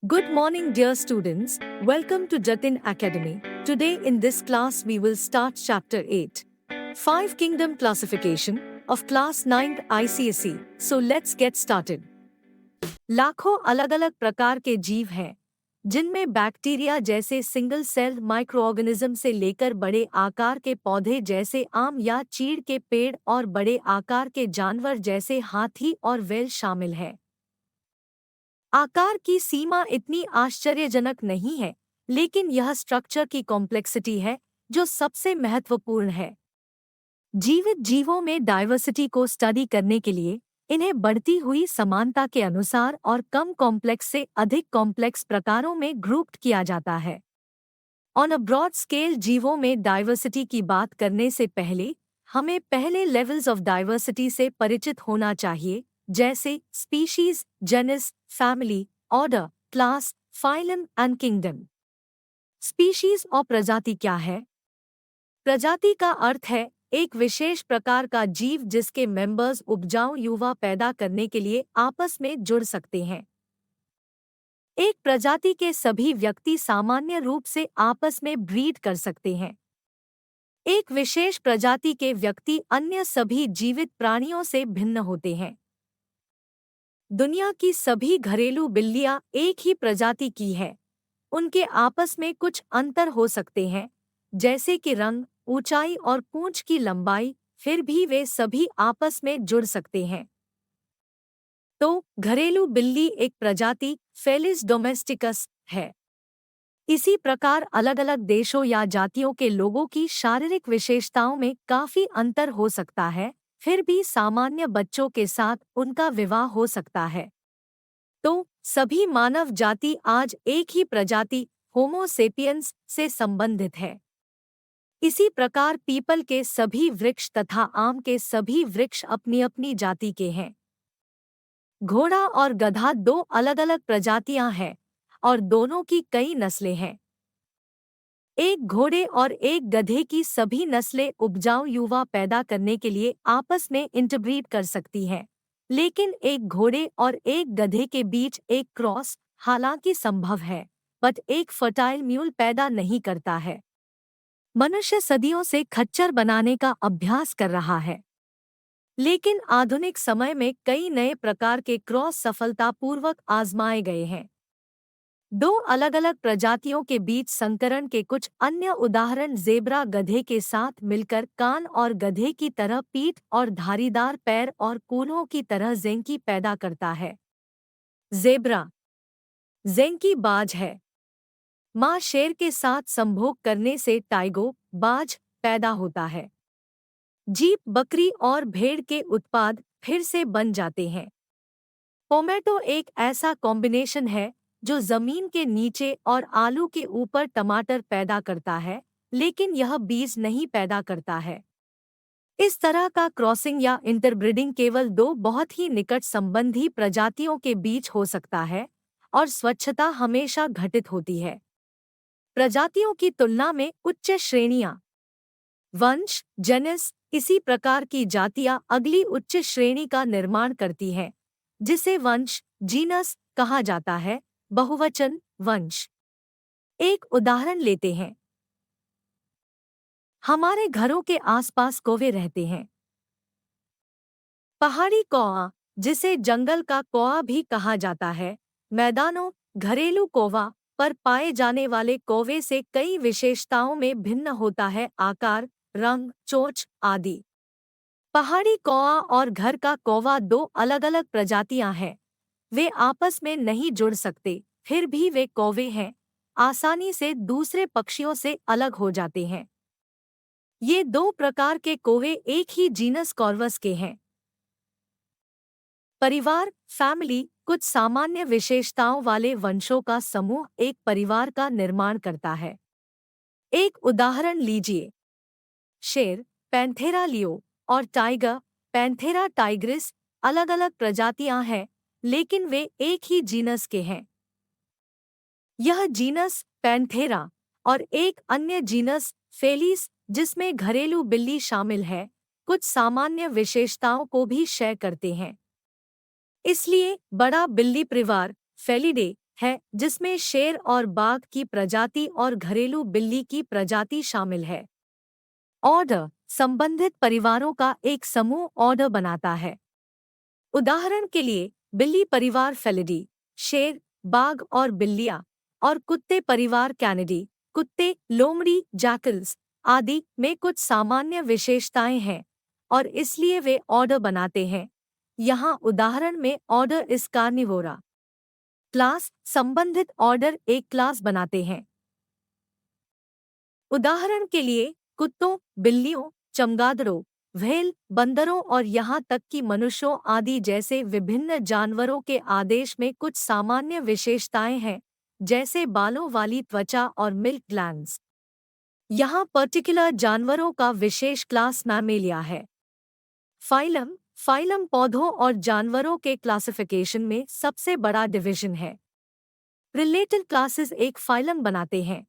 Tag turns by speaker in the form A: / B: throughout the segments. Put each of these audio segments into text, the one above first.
A: Good morning, dear students. Welcome to Jatin Academy. Today, in this class, we will start Chapter 8 5 Kingdom Classification of Class 9th ICSE. So, let's get started. लाखों अलग अलग प्रकार के जीव हैं, जिनमें bacteria जैसे सिंगल सेल माइक्रोऑर्गेनिज्म से लेकर बड़े आकार के पौधे जैसे आम या चीड़ के पेड़ और बड़े आकार के जानवर जैसे हाथी और व्हेल शामिल हैं। आकार की सीमा इतनी आश्चर्यजनक नहीं है, लेकिन यह स्ट्रक्चर की कॉम्प्लेक्सिटी है जो सबसे महत्वपूर्ण है। जीवित जीवों में डाइवर्सिटी को स्टडी करने के लिए इन्हें बढ़ती हुई समानता के अनुसार और कम कॉम्प्लेक्स से अधिक कॉम्प्लेक्स प्रकारों में ग्रुप्ड किया जाता है। ऑन अ ब्रॉड स्केल जीवों में डाइवर्सिटी की बात करने से पहले हमें पहले लेवल्स ऑफ डाइवर्सिटी से परिचित होना चाहिए, जैसे species, genus, family, order, class, phylum and kingdom. Species और प्रजाति क्या है? प्रजाति का अर्थ है एक विशेष प्रकार का जीव जिसके मेंबर्स उपजाऊ युवा पैदा करने के लिए आपस में जुड़ सकते हैं। एक प्रजाति के सभी व्यक्ति सामान्य रूप से आपस में ब्रीड कर सकते हैं। एक विशेष प्रजाति के व्यक्ति अन्य सभी जीवित प्राणियों से भिन्न होते हैं। दुनिया की सभी घरेलू बिल्लियां एक ही प्रजाति की है। उनके आपस में कुछ अंतर हो सकते हैं, जैसे कि रंग, ऊंचाई और पूंछ की लंबाई, फिर भी वे सभी आपस में जुड़ सकते हैं। तो घरेलू बिल्ली एक प्रजाति फेलिस डोमेस्टिकस है। इसी प्रकार अलग अलग देशों या जातियों के लोगों की शारीरिक विशेषताओं में काफी अंतर हो सकता है, फिर भी सामान्य बच्चों के साथ उनका विवाह हो सकता है। तो सभी मानव जाति आज एक ही प्रजाति होमो सेपियंस से संबंधित है। इसी प्रकार पीपल के सभी वृक्ष तथा आम के सभी वृक्ष अपनी अपनी जाति के हैं। घोड़ा और गधा दो अलग अलग प्रजातियां हैं और दोनों की कई नस्लें हैं। एक घोड़े और एक गधे की सभी नस्लें उपजाऊ युवा पैदा करने के लिए आपस में इंटरब्रीड कर सकती हैं, लेकिन एक घोड़े और एक गधे के बीच एक क्रॉस हालांकि संभव है, बट एक फर्टाइल म्यूल पैदा नहीं करता है। मनुष्य सदियों से खच्चर बनाने का अभ्यास कर रहा है, लेकिन आधुनिक समय में कई नए प्रकार के क्रॉस सफलतापूर्वक आजमाए गए हैं। दो अलग अलग प्रजातियों के बीच संकरण के कुछ अन्य उदाहरण ज़ेब्रा गधे के साथ मिलकर कान और गधे की तरह पीठ और धारीदार पैर और कूल्हों की तरह ज़ेंकी पैदा करता है। ज़ेब्रा ज़ेंकी बाज है। माँ शेर के साथ संभोग करने से टाइगो बाज पैदा होता है। जीप, बकरी और भेड़ के उत्पाद फिर से बन जाते हैं। पोमैटो एक ऐसा कॉम्बिनेशन है जो जमीन के नीचे और आलू के ऊपर टमाटर पैदा करता है, लेकिन यह बीज नहीं पैदा करता है। इस तरह का क्रॉसिंग या इंटरब्रीडिंग केवल दो बहुत ही निकट संबंधी प्रजातियों के बीच हो सकता है और स्वच्छता हमेशा घटित होती है। प्रजातियों की तुलना में उच्च श्रेणियां, वंश, जेनस, इसी प्रकार की जातियां अगली उच्च श्रेणी का निर्माण करती हैं, जिसे वंश, जीनस कहा जाता है, बहुवचन वंश। एक उदाहरण लेते हैं। हमारे घरों के आसपास कौवे रहते हैं। पहाड़ी कौवा, जिसे जंगल का कौवा भी कहा जाता है, मैदानों, घरेलू कौवा पर पाए जाने वाले कौवे से कई विशेषताओं में भिन्न होता है, आकार, रंग, चोंच आदि। पहाड़ी कौवा और घर का कौवा दो अलग अलग प्रजातियां हैं। वे आपस में नहीं जुड़ सकते, फिर भी वे कौवे हैं, आसानी से दूसरे पक्षियों से अलग हो जाते हैं। ये दो प्रकार के कौवे एक ही जीनस कॉर्वस के हैं। परिवार, फैमिली, कुछ सामान्य विशेषताओं वाले वंशों का समूह एक परिवार का निर्माण करता है। एक उदाहरण लीजिए। शेर, पैंथेरा लियो, और टाइगर, पैंथेरा टाइग्रिस, अलग अलग प्रजातियां हैं, लेकिन वे एक ही जीनस के हैं। यह जीनस पैंथेरा और एक अन्य जीनस फेलिस, जिसमें घरेलू बिल्ली शामिल है, कुछ सामान्य विशेषताओं को भी शेयर करते हैं। इसलिए बड़ा बिल्ली परिवार फेलिडे है जिसमें शेर और बाघ की प्रजाति और घरेलू बिल्ली की प्रजाति शामिल है। ऑर्डर संबंधित परिवारों का एक समूह ऑर्डर बनाता है। उदाहरण के लिए बिल्ली परिवार फेलिडी, शेर, बाघ और बिल्लियाँ, और कुत्ते परिवार कैनिडी, कुत्ते, लोमड़ी, जैकल्स आदि में कुछ सामान्य विशेषताएं हैं और इसलिए वे ऑर्डर बनाते हैं। यहाँ उदाहरण में ऑर्डर इस कार्निवोरा। क्लास संबंधित ऑर्डर एक क्लास बनाते हैं। उदाहरण के लिए कुत्तों, बिल्लियों, चमगादड़ों, व्हेल, बंदरों और यहाँ तक कि मनुष्यों आदि जैसे विभिन्न जानवरों के आदेश में कुछ सामान्य विशेषताएं हैं, जैसे बालों वाली त्वचा और मिल्क ग्लैंड्स। यहाँ पर्टिकुलर जानवरों का विशेष क्लास मैमेलिया है। फाइलम फाइलम पौधों और जानवरों के क्लासिफिकेशन में सबसे बड़ा डिवीजन है। रिलेटेड क्लासेस एक फाइलम बनाते हैं।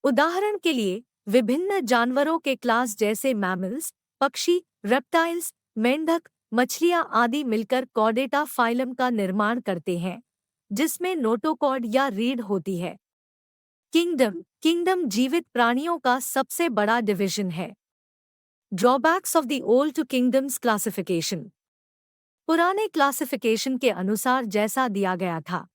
A: उदाहरण के लिए विभिन्न जानवरों के क्लास जैसे मैमल्स, पक्षी, रेप्टाइल्स, मेंढक, मछलियां आदि मिलकर कॉर्डेटा फाइलम का निर्माण करते हैं, जिसमें नोटोकॉर्ड या रीढ़ होती है। किंगडम जीवित प्राणियों का सबसे बड़ा डिवीजन है। Drawbacks of the old to kingdoms classification. पुराने क्लासिफिकेशन के अनुसार जैसा दिया गया था,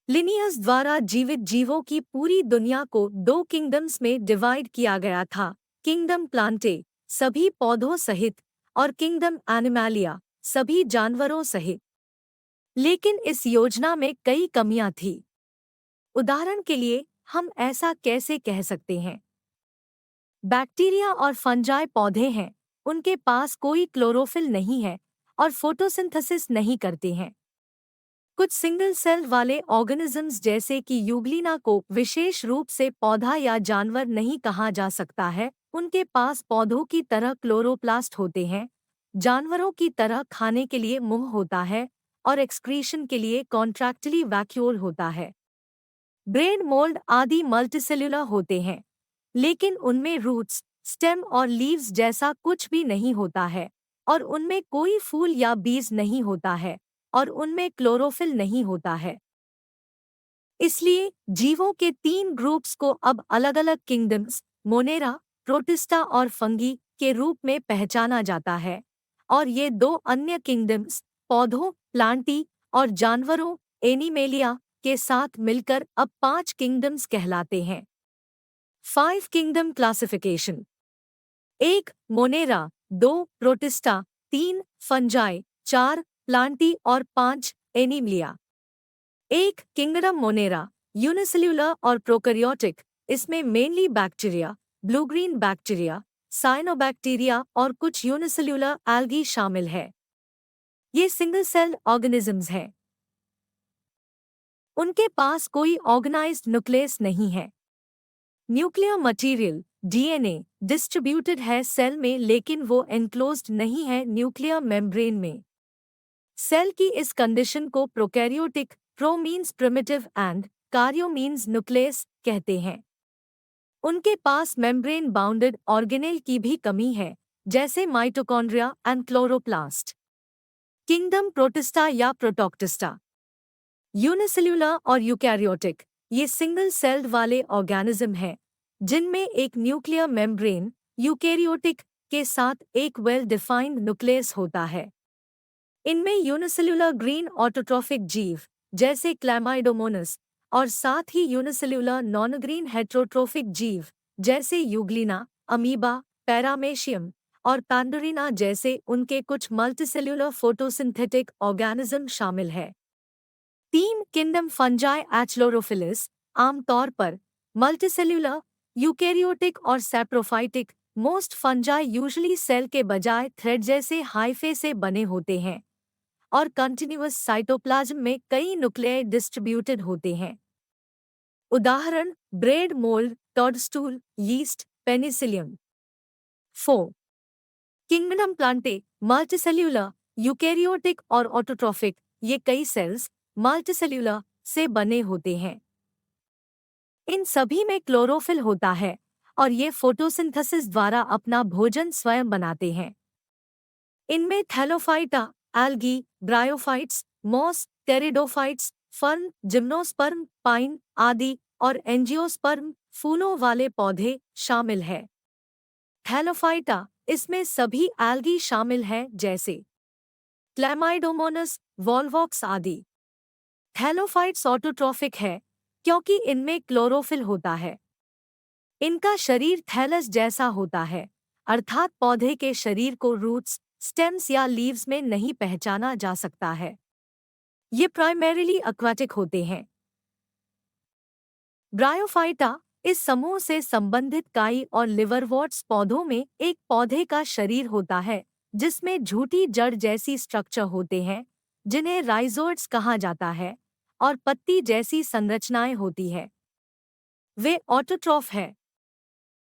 A: लिनियस द्वारा जीवित जीवों की पूरी दुनिया को 2 किंगडम्स में डिवाइड किया गया था, किंगडम प्लांटे सभी पौधों सहित और किंगडम एनिमैलिया सभी जानवरों सहित। लेकिन इस योजना में कई कमियां थीं। उदाहरण के लिए हम ऐसा कैसे कह सकते हैं? बैक्टीरिया और फंजाई पौधे हैं, उनके पास कोई क्लोरोफिल नहीं है और फोटोसिंथेसिस नहीं करते हैं। कुछ सिंगल सेल वाले ऑर्गेनिजम्स जैसे कि यूग्लिना को विशेष रूप से पौधा या जानवर नहीं कहा जा सकता है, उनके पास पौधों की तरह क्लोरोप्लास्ट होते हैं, जानवरों की तरह खाने के लिए मुंह होता है और एक्सक्रीशन के लिए कॉन्ट्रैक्टिली वैक्यूल होता है। ब्रेन मोल्ड आदि मल्टीसेल्युलर होते हैं, लेकिन उनमें रूट्स, स्टेम और लीव्स जैसा कुछ भी नहीं होता है और उनमें कोई फूल या बीज नहीं होता है और उनमें क्लोरोफिल नहीं होता है। इसलिए जीवों के 3 ग्रुप्स को अब अलग-अलग किंगडम्स, मोनेरा, प्रोटिस्टा और फंगी के रूप में पहचाना जाता है और ये 2 अन्य किंगडम्स, पौधों, प्लांटी और जानवरों, एनिमेलिया के साथ मिलकर अब 5 किंगडम्स कहलाते हैं। 5 kingdom classification. 1 Monera, 2 protista, 3 fungi, 4 Plantae और 5 एनिमलिया। 1 किंगडम मोनेरा यूनिसेल्युलर और प्रोकैरियोटिक, इसमें mainly bacteria, blue green bacteria, cyanobacteria और कुछ यूनिसेल्युलर एल्गी शामिल है। ये सिंगल सेल ऑर्गेनिजम्स हैं। उनके पास कोई ऑर्गेनाइज्ड न्यूक्लियस नहीं है। न्यूक्लियर मटेरियल डीएनए डिस्ट्रीब्यूटेड है सेल में, लेकिन वो एनक्लोज्ड नहीं है न्यूक्लियर मेम्ब्रेन में। सेल की इस कंडीशन को prokaryotic, pro means primitive and कार्यो मीन्स न्यूक्लियस कहते हैं। उनके पास मेम्ब्रेन बाउंडेड ऑर्गेनेल की भी कमी है, जैसे mitochondria and chloroplast. Kingdom protista या प्रोटोक्टिस्टा। यूनिसेल्युलर और यूकैरियोटिक, ये सिंगल सेल्ड वाले ऑर्गेनिज्म हैं, जिनमें एक न्यूक्लियर मेम्ब्रेन, यूकैरियोटिक, के साथ एक वेल डिफाइंड न्यूक्लियस होता है। इनमें यूनिसेल्युलर ग्रीन ऑटोट्रॉफिक जीव जैसे क्लैमाइडोमोनस और साथ ही यूनिसेल्युलर नॉन ग्रीन हेट्रोट्रोफिक जीव जैसे यूग्लिना, अमीबा, पैरामेशियम और पैंडोरिना जैसे उनके कुछ मल्टीसेल्युलर फोटोसिंथेटिक ऑर्गेनिज्म शामिल है। 3 किंगडम फंजाई एचलोरोफिलिस, आमतौर पर मल्टीसेल्युलर, यूकैरियोटिक और saprophytic. Most fungi usually cell के बजाय थ्रेड जैसे हाइफे से बने होते हैं और कंटिन्यूअस साइटोप्लाज्म में कई न्यूक्लियाई डिस्ट्रीब्यूटेड होते हैं। उदाहरण bread mould, toadstool, yeast, penicillium. 4 kingdom plantae multicellular, eukaryotic और ऑटोट्रॉफिक, ये कई सेल्स मल्टीसेल्युलर से बने होते हैं। इन सभी में क्लोरोफिल होता है और ये फोटोसिंथेसिस द्वारा अपना भोजन स्वयं बनाते हैं। इनमें thallophyta, algae, bryophytes, moss, pteridophytes, fern, gymnosperm, pine आदि और एंजियोस्पर्म फूलों वाले पौधे शामिल है। थैलोफाइटा, इसमें सभी एल्गी शामिल हैं जैसे क्लैमाइडोमोनस, वॉल्वॉक्स आदि। थैलोफाइट्स ऑटोट्रॉफिक है क्योंकि इनमें क्लोरोफिल होता है। इनका शरीर थैलस जैसा होता है, अर्थात पौधे के शरीर को रूट्स, स्टेम्स या लीव्स में नहीं पहचाना जा सकता है। ये प्राइमरीली एक्वाटिक होते हैं। ब्रायोफाइटा, इस समूह से संबंधित काई और लिवरवॉर्ट्स पौधों में एक पौधे का शरीर होता है जिसमें झूठी जड़ जैसी स्ट्रक्चर होते हैं जिन्हें राइजोइड्स कहा जाता है और पत्ती जैसी संरचनाएं होती है। वे ऑटोट्रॉफ है।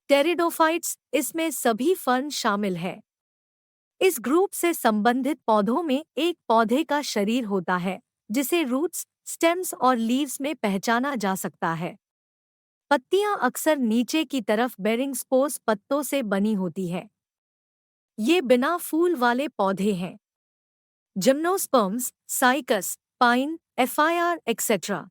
A: टेरिडोफाइट्स, इसमें सभी फर्न शामिल है। इस ग्रुप से संबंधित पौधों में एक पौधे का शरीर होता है जिसे रूट्स, स्टेम्स और लीव्स में पहचाना जा सकता है। पत्तियां अक्सर नीचे की तरफ बेरिंग स्पोर्स पत्तों से बनी होती है। ये बिना फूल वाले पौधे हैं। Gymnosperms, cycas, pine, FIR etcetera.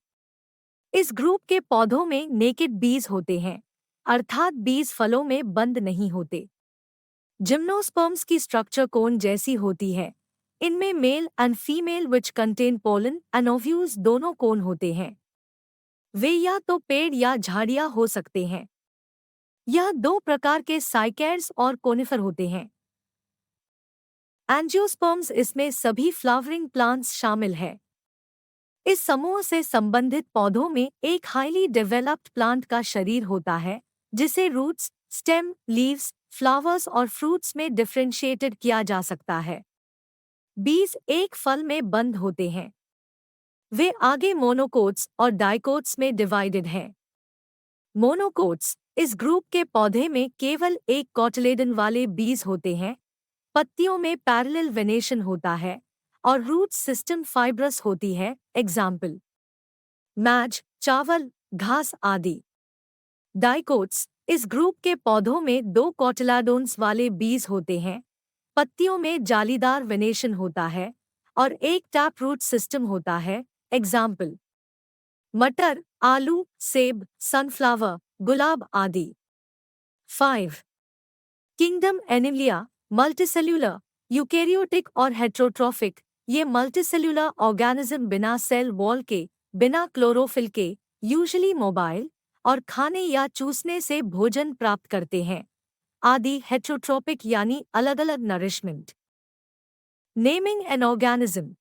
A: इस ग्रुप के पौधों में नेकेड बीज होते हैं, अर्थात बीज फलों में बंद नहीं होते। जिम्नोस्पर्म्स की स्ट्रक्चर कोन जैसी होती है। इनमें male and female which contain pollen and ovules दोनों कोन होते हैं। वे या तो पेड़ या झाड़ियां हो सकते हैं। यह दो प्रकार के साइकैड्स और कोनिफर होते हैं। एंजियोस्पर्म्स, इसमें सभी फ्लावरिंग प्लांट्स शामिल है। इस समूह से संबंधित पौधों में एक हाईली डेवलप्ड प्लांट का शरीर होता है जिसे रूट्स, स्टेम, लीव्स, फ्लावर्स और फ्रूट्स में डिफरेंशिएटेड किया जा सकता है। बीज एक फल में बंद होते हैं। वे आगे मोनोकोट्स और डाइकोट्स में डिवाइडेड हैं। मोनोकोट्स, इस ग्रुप के पौधे में केवल एक कॉटिलेडन वाले बीज होते हैं। पत्तियों में पैरेलल वेनेशन होता है और रूट सिस्टम फाइब्रस होती है। एग्जाम्पल मैज, चावल, घास आदि। डाइकोट्स, इस ग्रुप के पौधों में दो कॉटिलाडोन्स वाले बीज होते हैं। पत्तियों में जालीदार वेनेशन होता है और एक टैप रूट सिस्टम होता है। एग्जाम्पल मटर, आलू, सेब, सनफ्लावर, गुलाब आदि। 5. किंगडम एनिमलिया, मल्टीसेल्यूलर, यूकेरियोटिक और हेट्रोट्रॉफिक। ये मल्टीसेल्यूलर ऑर्गेनिज्म बिना सेल वॉल के, बिना क्लोरोफिल के, यूजुअली मोबाइल और खाने या चूसने से भोजन प्राप्त करते हैं। आदि हेट्रोट्रॉपिक यानी अलग अलग nourishment. Naming an organism.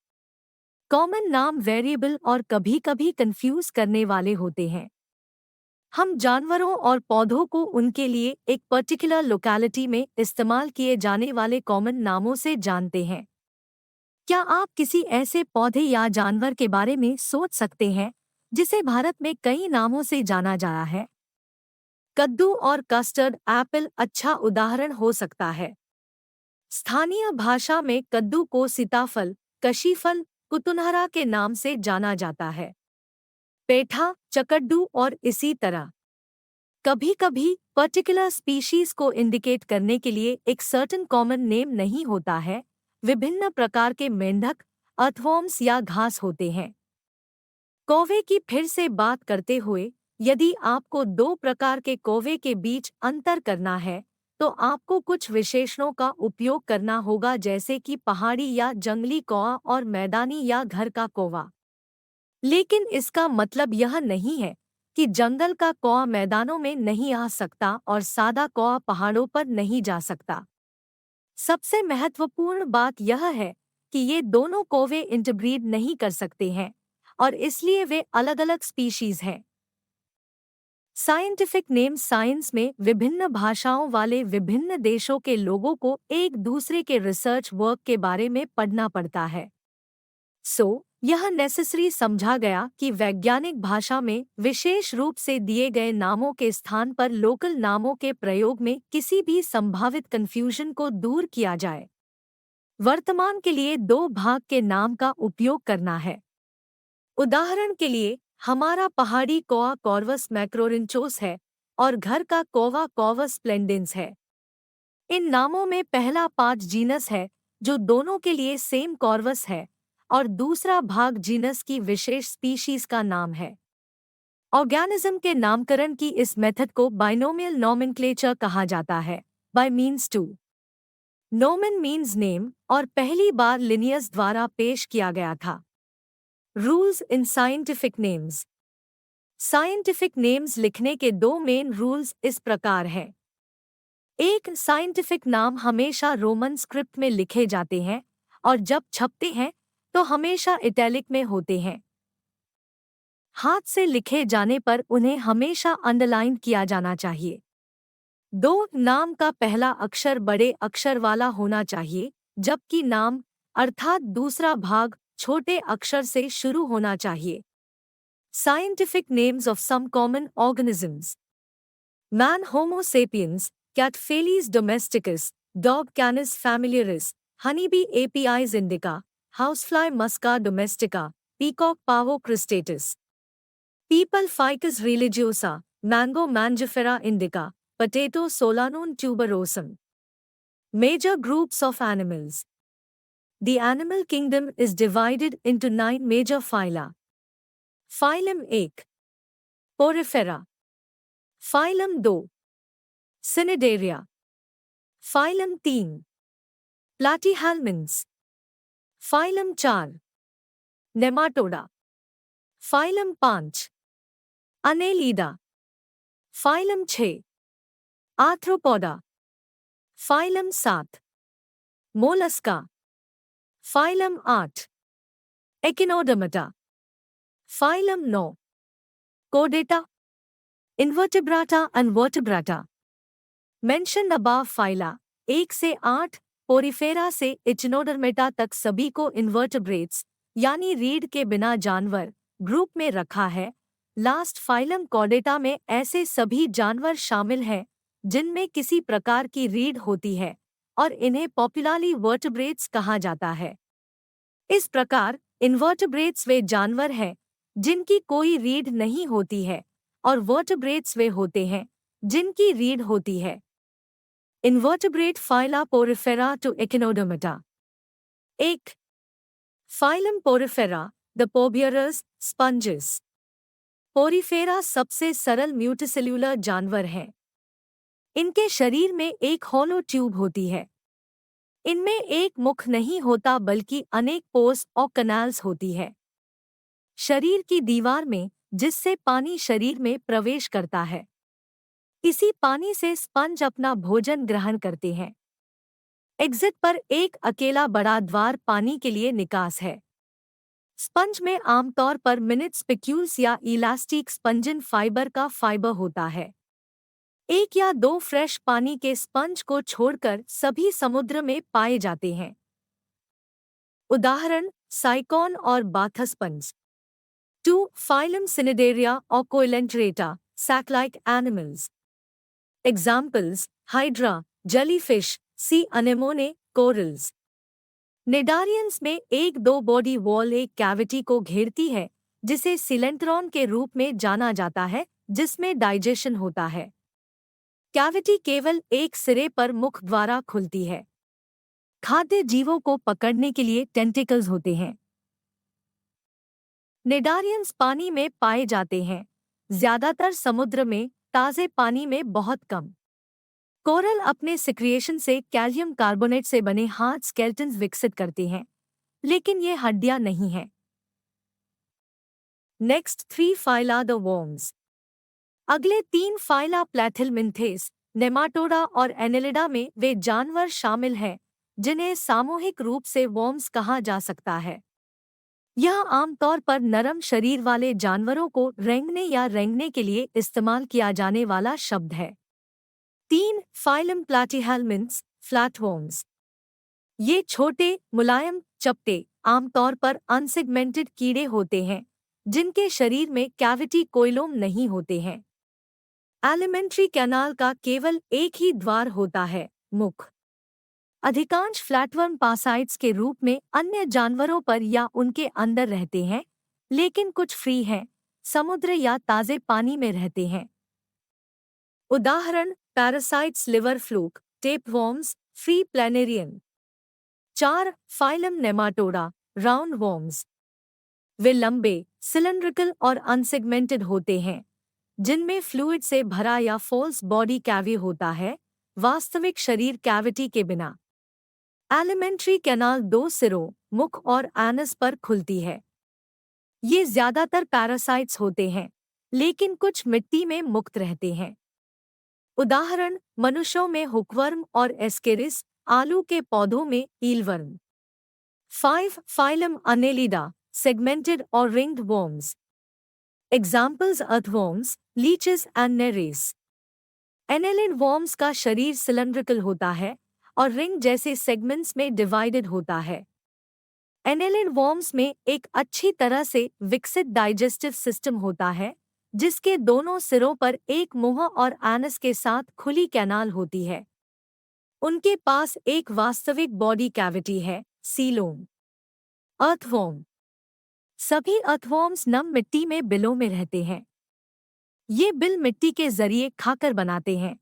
A: Common नाम वेरिएबल और कभी कभी कंफ्यूज करने वाले होते हैं। हम जानवरों और पौधों को उनके लिए एक पर्टिकुलर लोकेलिटी में इस्तेमाल किए जाने वाले कॉमन नामों से जानते हैं। क्या आप किसी ऐसे पौधे या जानवर के बारे में सोच सकते हैं जिसे भारत में कई नामों से जाना जाता है? कद्दू और कस्टर्ड एप्पल अच्छा उदाहरण हो सकता है। स्थानीय भाषा में कद्दू को सीताफल, कशीफल, कुतुनहरा के नाम से जाना जाता है। पेठा, चकड्डू और इसी तरह। कभी कभी पर्टिकुलर स्पीशीज को इंडिकेट करने के लिए एक सर्टेन कॉमन नेम नहीं होता है। विभिन्न प्रकार के मेंढक, अर्थवॉर्म्स या घास होते हैं। कौवे की फिर से बात करते हुए, यदि आपको दो प्रकार के कौवे के बीच अंतर करना है तो आपको कुछ विशेषणों का उपयोग करना होगा जैसे कि पहाड़ी या जंगली कौवा और मैदानी या घर का कौवा। लेकिन इसका मतलब यह नहीं है कि जंगल का कौवा मैदानों में नहीं आ सकता और सादा कौवा पहाड़ों पर नहीं जा सकता। सबसे महत्वपूर्ण बात यह है कि ये दोनों कौवे इंटरब्रीड नहीं कर सकते हैं और इसलिए वे अलग-अलग स्पीशीज हैं। साइंटिफिक नेम साइंस में विभिन्न भाषाओं वाले विभिन्न देशों के लोगों को एक दूसरे के रिसर्च वर्क के बारे में पढ़ना पड़ता है। यह नेसेसरी समझा गया कि वैज्ञानिक भाषा में विशेष रूप से दिए गए नामों के स्थान पर लोकल नामों के प्रयोग में किसी भी संभावित कन्फ्यूजन को दूर किया जाए। वर्तमान के लिए दो भाग के नाम का उपयोग करना है। उदाहरण के लिए, हमारा पहाड़ी कौवा कॉर्वस मैक्रोरिंचोस है और घर का कौवा कॉर्वस स्प्लेंडेंस है। इन नामों में पहला पार्ट जीनस है जो दोनों के लिए सेम कॉर्वस है और दूसरा भाग जीनस की विशेष स्पीशीज का नाम है। ऑर्गेनिज्म के नामकरण की इस मेथड को बाइनोमियल नॉमेनक्लेचर कहा जाता है। Bi means two, nomen means name और पहली बार लिनियस द्वारा पेश किया गया था। Rules in scientific names. Scientific names लिखने के दो मेन रूल्स इस प्रकार हैं। एक, साइंटिफिक नाम हमेशा रोमन स्क्रिप्ट में लिखे जाते हैं और जब छपते हैं तो हमेशा इटैलिक में होते हैं। हाथ से लिखे जाने पर उन्हें हमेशा अंडरलाइन किया जाना चाहिए। दो, नाम का पहला अक्षर बड़े अक्षर वाला होना चाहिए, जबकि नाम अर्थात दूसरा भाग छोटे अक्षर से शुरू होना चाहिए। Scientific names of some common organisms. Man Homo sapiens, cat Felis domesticus, dog Canis familiaris, honeybee Apis indica, housefly Musca domestica, peacock Pavo cristatus, peepal Ficus religiosa, mango Mangifera indica, potato solanum tuberosum. Major groups of animals. The animal kingdom is divided into 9 major phyla. Phylum 1. Porifera. Phylum 2. Cnidaria. Phylum 3. Platyhelminths. Phylum 4. Nematoda. Phylum 5. Annelida. Phylum 6. Arthropoda. Phylum 7। Mollusca. Phylum 8। Echinodermata. Phylum 9। कोडेटा। Invertebrata and Vertebrata. Mention above phyla 1 से 8, Porifera से इचिनोडर्मेटा तक सभी को invertebrates यानी रीढ़ के बिना जानवर ग्रुप में रखा है। लास्ट फाइलम कॉडेटा में ऐसे सभी जानवर शामिल हैं जिनमें किसी प्रकार की रीढ़ होती है और इन्हें पॉपुलरली वर्टिब्रेट्स कहा जाता है। इस प्रकार इन्वर्टिब्रेट्स वे जानवर हैं जिनकी कोई रीढ़ नहीं होती है और वर्टिब्रेट्स वे होते हैं जिनकी रीढ़ होती है। Invertebrate phyla Porifera to Echinodermata. 1. Phylum Porifera, the pore bearers sponges. Porifera सबसे सरल म्यूटिसेल्युलर जानवर हैं। इनके शरीर में एक हॉलो ट्यूब होती है। इनमें एक मुख नहीं होता बल्कि अनेक पोर्स और कनाल्स होती है शरीर की दीवार में, जिससे पानी शरीर में प्रवेश करता है। इसी पानी से स्पंज अपना भोजन ग्रहण करते हैं। एग्जिट पर एक अकेला बड़ा द्वार पानी के लिए निकास है। स्पंज में आमतौर पर मिनिट स्पिक्यूल्स या इलास्टिक स्पंजिन फाइबर का फाइबर होता है। 1 या 2 फ्रेश पानी के स्पंज को छोड़कर सभी समुद्र में पाए जाते हैं। उदाहरण साइकॉन और बाथस्पंज। 2. फाइलम सिनिडेरिया और Coelenterata, sac-like animals. Examples: hydra, jellyfish, sea anemone, corals. Cnidarians में 1-2 बॉडी वॉल एक कैविटी को घेरती है जिसे सिलेंट्रॉन के रूप में जाना जाता है, जिसमें डाइजेशन होता है। कैविटी केवल एक सिरे पर मुख द्वारा खुलती है। खाद्य जीवों को पकड़ने के लिए टेंटिकल्स होते हैं। निडारियंस पानी में पाए जाते हैं, ज्यादातर समुद्र में, ताजे पानी में बहुत कम। कोरल अपने सिक्रिएशन से कैल्शियम कार्बोनेट से बने हार्ड स्केलेटन्स विकसित करते हैं, लेकिन ये हड्डियां नहीं हैं। Next 3 phyla the worms. अगले 3 फाइला प्लैथिलमिन्थेस, नेमाटोडा और एनेलिडा में वे जानवर शामिल हैं जिन्हें सामूहिक रूप से वर्म्स कहा जा सकता है। यह आमतौर पर नरम शरीर वाले जानवरों को रेंगने या रेंगने के लिए इस्तेमाल किया जाने वाला शब्द है। 3. Phylum Platyhelminthes, flatworms. ये छोटे, मुलायम, चपटे, आमतौर पर अनसेगमेंटेड कीड़े होते हैं जिनके शरीर में कैविटी कोइलोम नहीं होते हैं। एलिमेंट्री कैनाल का केवल एक ही द्वार होता है, मुख। अधिकांश फ्लैटवर्म पासाइट्स के रूप में अन्य जानवरों पर या उनके अंदर रहते हैं, लेकिन कुछ फ्री हैं, समुद्र या ताजे पानी में रहते हैं। उदाहरण parasites, liver fluke, tapeworms, free planarian. 4. Phylum Nematoda, roundworms. वे लंबे, सिलेंड्रिकल और अनसेगमेंटेड होते हैं, जिनमें फ्लूइड से भरा या फॉल्स बॉडी कैवी होता है, वास्तविक शरीर कैविटी के बिना। एलिमेंट्री कैनाल दो सिरों, मुख और एनस पर खुलती है। ये ज्यादातर पैरासाइट्स होते हैं, लेकिन कुछ मिट्टी में मुक्त रहते हैं। उदाहरण मनुष्यों में हुकवर्म और एस्केरिस, आलू के पौधों में ईलवर्म। 5. फाइलम अनेलिडा, सेगमेंटेड और ringed worms. Examples earthworms, leeches and nereis. Annelid worms का शरीर सिलेंड्रिकल होता है और रिंग जैसे सेगमेंट्स में डिवाइडेड होता है। एनेलिड worms में एक अच्छी तरह से विकसित डाइजेस्टिव सिस्टम होता है, जिसके दोनों सिरों पर एक मुंह और एनस के साथ खुली कैनाल होती है। उनके पास एक वास्तविक बॉडी कैविटी है, सीलोम। अर्थवॉर्म। सभी अर्थवॉर्म्स नम मिट्टी में बिलों में रहते हैं। ये बिल मिट्टी के जरिए खाकर बनाते हैं।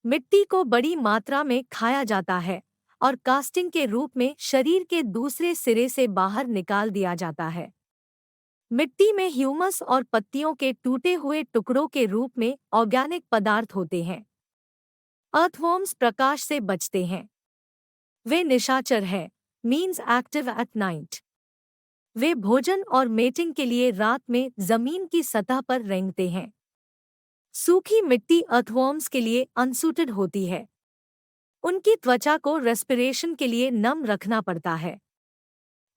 A: मिट्टी को बड़ी मात्रा में खाया जाता है और कास्टिंग के रूप में शरीर के दूसरे सिरे से बाहर निकाल दिया जाता है। मिट्टी में ह्यूमस और पत्तियों के टूटे हुए टुकड़ों के रूप में ऑर्गेनिक पदार्थ होते हैं। अर्थवॉर्म्स प्रकाश से बचते हैं। वे निशाचर हैं, मीन्स एक्टिव एट नाइट। वे भोजन और मेटिंग के लिए रात में जमीन की सतह पर रेंगते हैं। सूखी मिट्टी अर्थवॉर्म्स के लिए अनसूटेड होती है। उनकी त्वचा को रेस्पिरेशन के लिए नम रखना पड़ता है।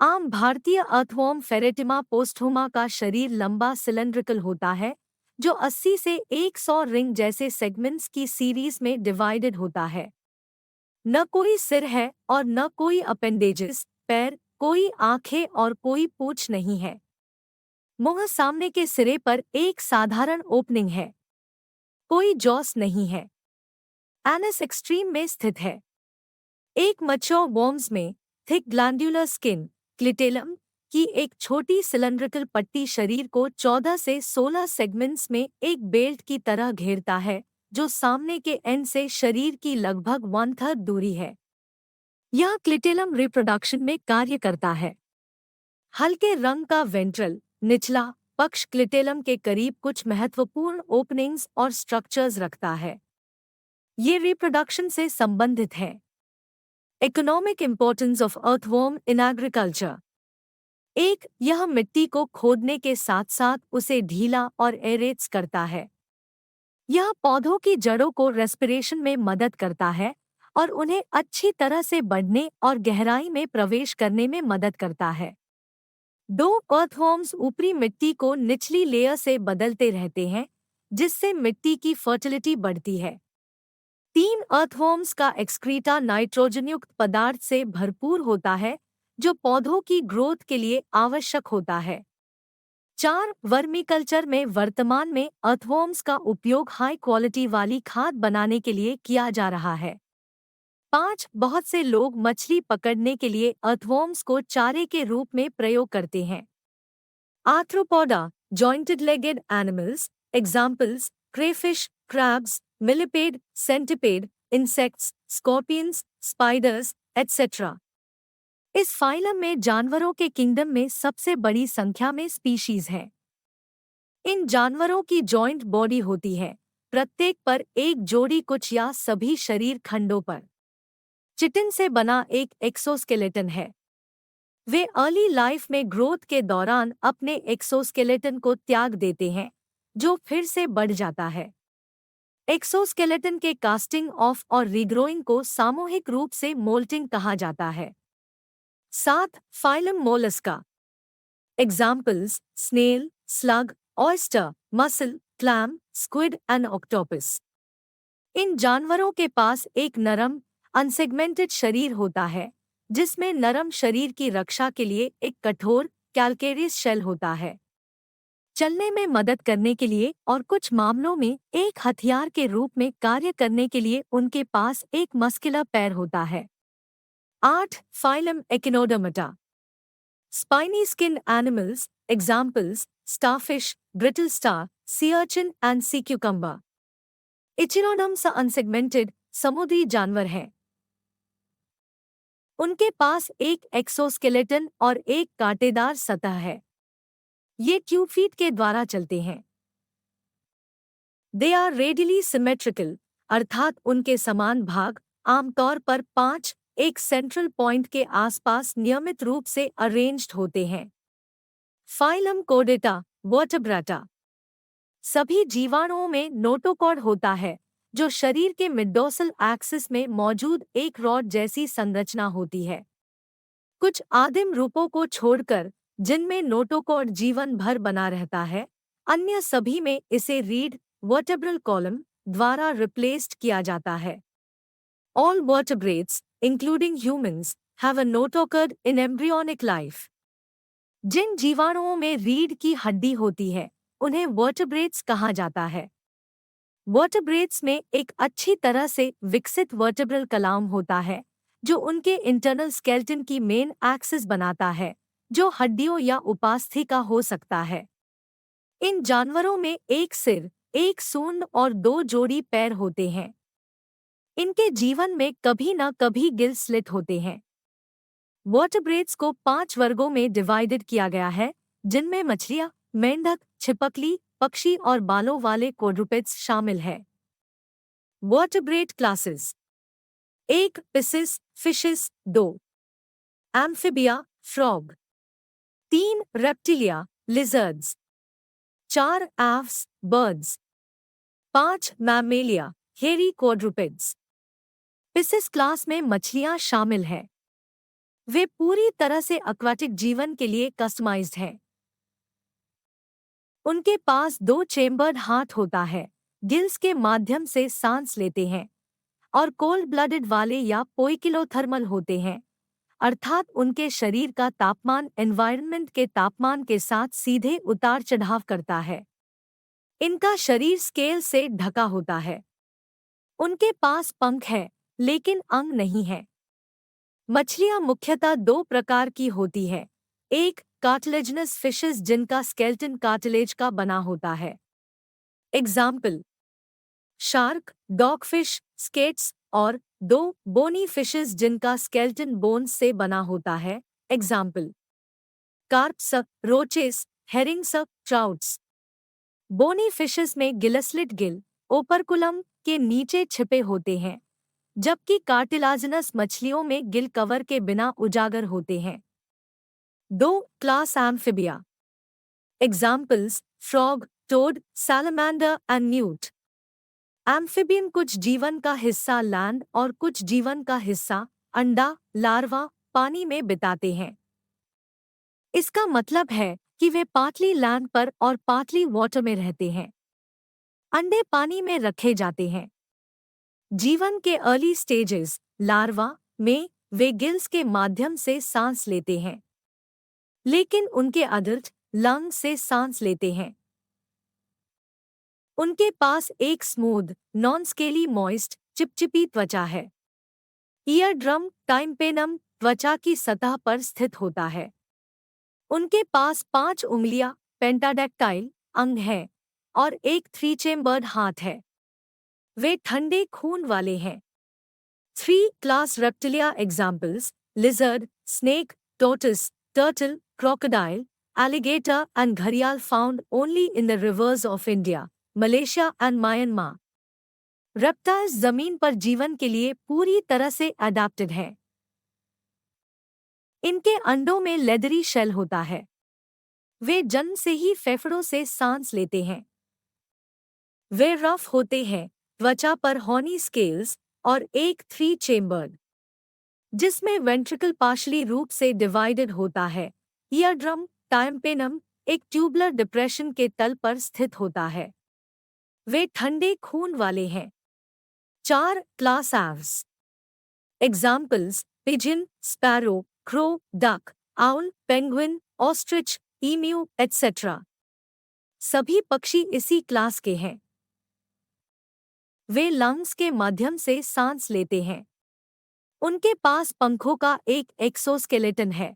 A: आम भारतीय अर्थवॉर्म फेरेटिमा पोस्टहुमा का शरीर लंबा सिलेंड्रिकल होता है, जो 80 से 100 रिंग जैसे सेगमेंट्स की सीरीज में डिवाइडेड होता है। न कोई सिर है और न कोई अपेंडेजेस, पैर, कोई आंखें और कोई पूंछ नहीं है। मुंह सामने के सिरे पर एक साधारण ओपनिंग है। कोई जॉस नहीं है। एनस एक्सट्रीम में स्थित है। एक मच्योर वर्म्स में थिक ग्लैंड्यूलर स्किन, क्लिटेलम, की एक छोटी सिलेंड्रिकल पट्टी शरीर को 14 से 16 सेगमेंट्स में एक बेल्ट की तरह घेरता है, जो सामने के एंड से शरीर की लगभग 1/3 दूरी है। यह क्लिटेलम रिप्रोडक्शन में कार्य करता है। हल्के रंग का वेंट्रल, निचला पक्ष क्लिटेलम के करीब कुछ महत्वपूर्ण ओपनिंग्स और स्ट्रक्चर्स रखता है। ये रिप्रोडक्शन से संबंधित है। Economic importance of earthworm in agriculture. 1. यह मिट्टी को खोदने के साथ साथ उसे ढीला और एरेट्स करता है। यह पौधों की जड़ों को रेस्पिरेशन में मदद करता है और उन्हें अच्छी तरह से बढ़ने और गहराई में प्रवेश करने में मदद करता है। 2. अर्थवॉर्म्स ऊपरी मिट्टी को निचली लेयर से बदलते रहते हैं, जिससे मिट्टी की फर्टिलिटी बढ़ती है। 3. अर्थवॉर्म्स का एक्सक्रीटा नाइट्रोजनयुक्त पदार्थ से भरपूर होता है, जो पौधों की ग्रोथ के लिए आवश्यक होता है। 4. वर्मीकल्चर में वर्तमान में अर्थवॉर्म्स का उपयोग हाई क्वालिटी वाली खाद बनाने के लिए किया जा रहा है। 5. बहुत से लोग मछली पकड़ने के लिए अर्थवॉर्म्स को चारे के रूप में प्रयोग करते हैं। Arthropoda, jointed legged animals, examples crayfish, crabs, millipede, centipede, insects, scorpions, spiders, etcetera. इस फाइलम में जानवरों के किंगडम में सबसे बड़ी संख्या में स्पीशीज हैं। इन जानवरों की जॉइंट बॉडी होती है, प्रत्येक पर एक जोड़ी कुछ या सभी शरीर खंडों पर। चिटिन से बना एक एक्सोस्केलेटन है। वे अर्ली लाइफ में ग्रोथ के दौरान अपने एक्सोस्केलेटन को त्याग देते हैं, जो फिर से बढ़ जाता है। एक्सोस्केलेटन के कास्टिंग ऑफ और रीग्रोइंग को सामूहिक रूप से मोल्टिंग कहा जाता है। 7. Phylum Mollusca. Examples snail, slug, oyster, mussel, clam, squid and octopus. इन जानवरों के पास एक नरम, अनसेगमेंटेड शरीर होता है, जिसमें नरम शरीर की रक्षा के लिए एक कठोर, कैल्केरियस शेल होता है। चलने में मदद करने के लिए और कुछ मामलों में एक हथियार के रूप में कार्य करने के लिए उनके पास एक मस्कुलर पैर होता है। 8. Phylum Echinodermata. Spiny skin animals, examples starfish, brittle star, sea urchin and sea cucumber. Echinoderms unsegmented, समुद्री जानवर हैं। उनके पास एक एक्सोस्केलेटन और एक कांटेदार सतह है। ये ट्यूब फीट के द्वारा चलते हैं। दे आर रेडिली सिमेट्रिकल, अर्थात उनके समान भाग आमतौर पर 5 एक सेंट्रल पॉइंट के आसपास नियमित रूप से अरेंज्ड होते हैं। फाइलम कोडेटा, वर्टेब्राटा। सभी जीवाणुओं में नोटोकॉर्ड होता है, जो शरीर के मिडोर्सल एक्सिस में मौजूद एक रॉड जैसी संरचना होती है। कुछ आदिम रूपों को छोड़कर, जिनमें नोटोकॉर्ड जीवन भर बना रहता है, अन्य सभी में इसे रीढ़ वर्टेब्रल कॉलम द्वारा रिप्लेस्ड किया जाता है। All vertebrates, including humans, have a notochord in embryonic life. जिन जीवाणुओं में रीढ़ की हड्डी होती है, उन्हें वर्टेब्रेट्स कहा जाता है। वर्टेब्रेट्स में एक अच्छी तरह से विकसित वर्टेब्रल कलाम होता है, जो उनके इंटरनल स्केलेटन की मेन एक्सिस बनाता है, जो हड्डियों या उपास्थि का हो सकता है। इन जानवरों में एक सिर, एक सूंड और 2 जोड़ी पैर होते हैं। इनके जीवन में कभी न कभी गिल स्लिट होते हैं। वर्टेब्रेट्स को 5 वर्गों में डिवाइडेड किया गया है, जिनमें मछलियां, मेंढक, छिपकली, पक्षी और बालों वाले क्वाड्रूपेड्स शामिल हैं। Vertebrate classes: 1 Pisces fishes, 2 Amphibia frog, 3 Reptilia lizards, 4 Aves birds, 5 Mammalia hairy quadrupeds. पिसिस class में मछलियां शामिल हैं। वे पूरी तरह से एक्वाटिक जीवन के लिए कस्टमाइज्ड हैं। उनके पास 2 चेम्बर्ड हार्ट होता है, गिल्स के माध्यम से सांस लेते हैं, और कोल्ड ब्लडेड वाले या पोइकिलोथर्मल होते हैं, अर्थात उनके शरीर का तापमान एनवायरनमेंट के तापमान के साथ सीधे उतार चढ़ाव करता है। इनका शरीर स्केल से ढका होता है। उनके पास पंख है, लेकिन अंग नहीं है। मछलियां मुख्यतः 2 प्रकार की होती है। एक कार्टिलेजिनस फिशेस, जिनका स्केलेटन कार्टिलेज का बना होता है। Example: shark, dogfish, skates. और 2 बोनी फिशेस, जिनका स्केलेटन बोन्स से बना होता है। Example: carps, roaches, herrings, trouts. Bony fishes में गिलस्लिट गिल ओपर्कुलम के नीचे छिपे होते हैं, जबकि कार्टिलाजिनस मछलियों में गिल कवर के बिना उजागर होते हैं। 2 class Amphibia. Examples: frog, toad, salamander and newt. Amphibian कुछ जीवन का हिस्सा लैंड और कुछ जीवन का हिस्सा अंडा, लार्वा, पानी में बिताते हैं। इसका मतलब है कि वे पार्टली लैंड पर और पार्टली वाटर में रहते हैं। अंडे पानी में रखे जाते हैं। जीवन के अर्ली स्टेजेस लार्वा में वे गिल्स के माध्यम से सांस लेते हैं, लेकिन उनके अडल्ट लंग से सांस लेते हैं। उनके पास एक स्मूथ, नॉन स्केली मॉइस्ट, चिपचिपी त्वचा है। ईयर ड्रम टाइम्पेनम त्वचा की सतह पर स्थित होता है। उनके पास 5 उंगलियां, पेंटाडेक्टाइल अंग है, और एक 3 चेम्बर्ड हार्ट है। वे ठंडे खून वाले हैं। 3 class Reptilia examples: lizard, snake, tortoise, turtle, crocodile, alligator and gharial found only in the rivers of India, Malaysia and Myanmar. Reptiles जमीन पर जीवन के लिए पूरी तरह से अडेप्टेड हैं। इनके अंडों में लेदरी शेल होता है। वे जन्म से ही फेफड़ों से सांस लेते हैं। वे रफ होते हैं, त्वचा पर हॉनी स्केल्स और एक 3 चेम्बर्ड, जिसमें वेंट्रिकल पार्शली रूप से डिवाइडेड होता है। ईयरड्रम टाइम्पेनम एक ट्यूबुलर डिप्रेशन के तल पर स्थित होता है। वे ठंडे खून वाले हैं। 4 class Aves. Examples: pigeon, sparrow, crow, duck, owl, penguin, ostrich, emu etcetera. सभी पक्षी इसी क्लास के हैं। वे लंग्स के माध्यम से सांस लेते हैं। उनके पास पंखों का एक एक्सोस्केलेटन है।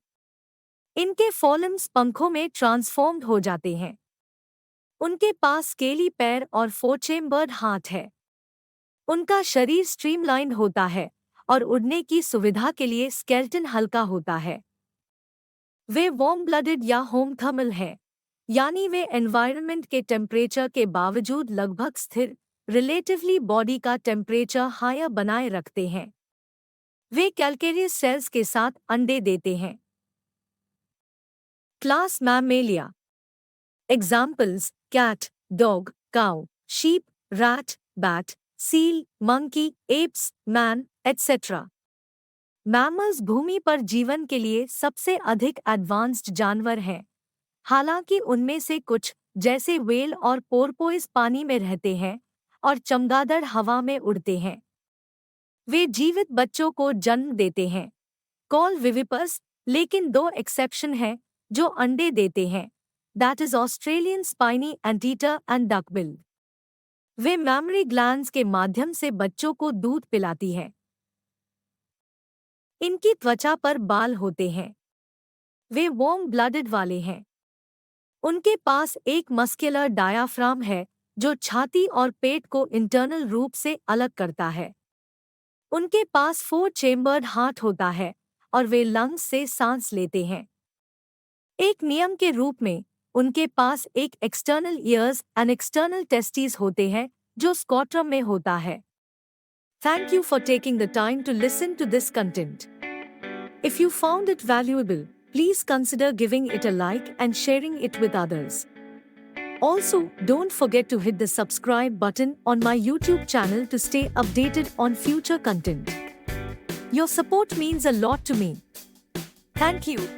A: इनके फॉलम्स पंखों में ट्रांसफॉर्म्ड हो जाते हैं। उनके पास स्केली पैर और 4 चेम्बर्ड हार्ट है। उनका शरीर स्ट्रीमलाइन्ड होता है और उड़ने की सुविधा के लिए स्केलेटन हल्का होता है। वे वार्म ब्लडेड या होम थर्मल हैं, यानी वे एनवायरनमेंट के टेम्परेचर के बावजूद लगभग स्थिर, रिलेटिवली बॉडी का टेम्परेचर हायर बनाए रखते हैं। वे कैल्केरियस सेल्स के साथ अंडे देते हैं। Class Mammalia. Examples: cat, dog, cow, sheep, rat, bat, seal, monkey, apes, man, etc. Mammals भूमि पर जीवन के लिए सबसे अधिक एडवांस्ड जानवर हैं। हालांकि उनमें से कुछ, जैसे व्हेल और पोर्पोइस, पानी में रहते हैं और चमगादड़ हवा में उड़ते हैं। वे जीवित बच्चों को जन्म देते हैं, कॉल विविपर्स, लेकिन 2 एक्सेप्शन हैं जो अंडे देते हैं, that is Australian spiny anteater and duckbill. वे मैमरी ग्लैंड्स के माध्यम से बच्चों को दूध पिलाती हैं। इनकी त्वचा पर बाल होते हैं। वे वार्म ब्लडेड वाले हैं। उनके पास एक मस्कुलर डायाफ्राम है जो छाती और पेट को इंटरनल रूप से अलग करता है। उनके पास 4 चेम्बर्ड हार्ट होता है और वे लंग्स से सांस लेते हैं। एक नियम के रूप में उनके पास एक external years and external testis होते हैं जो स्कॉट्रम में होता है। Thank you for taking the time to listen to this content. If you found it valuable, please consider giving it a like and sharing it with others. Also, don't forget to hit the subscribe button on my YouTube channel to stay updated on future content. Your support means a lot to me. Thank you.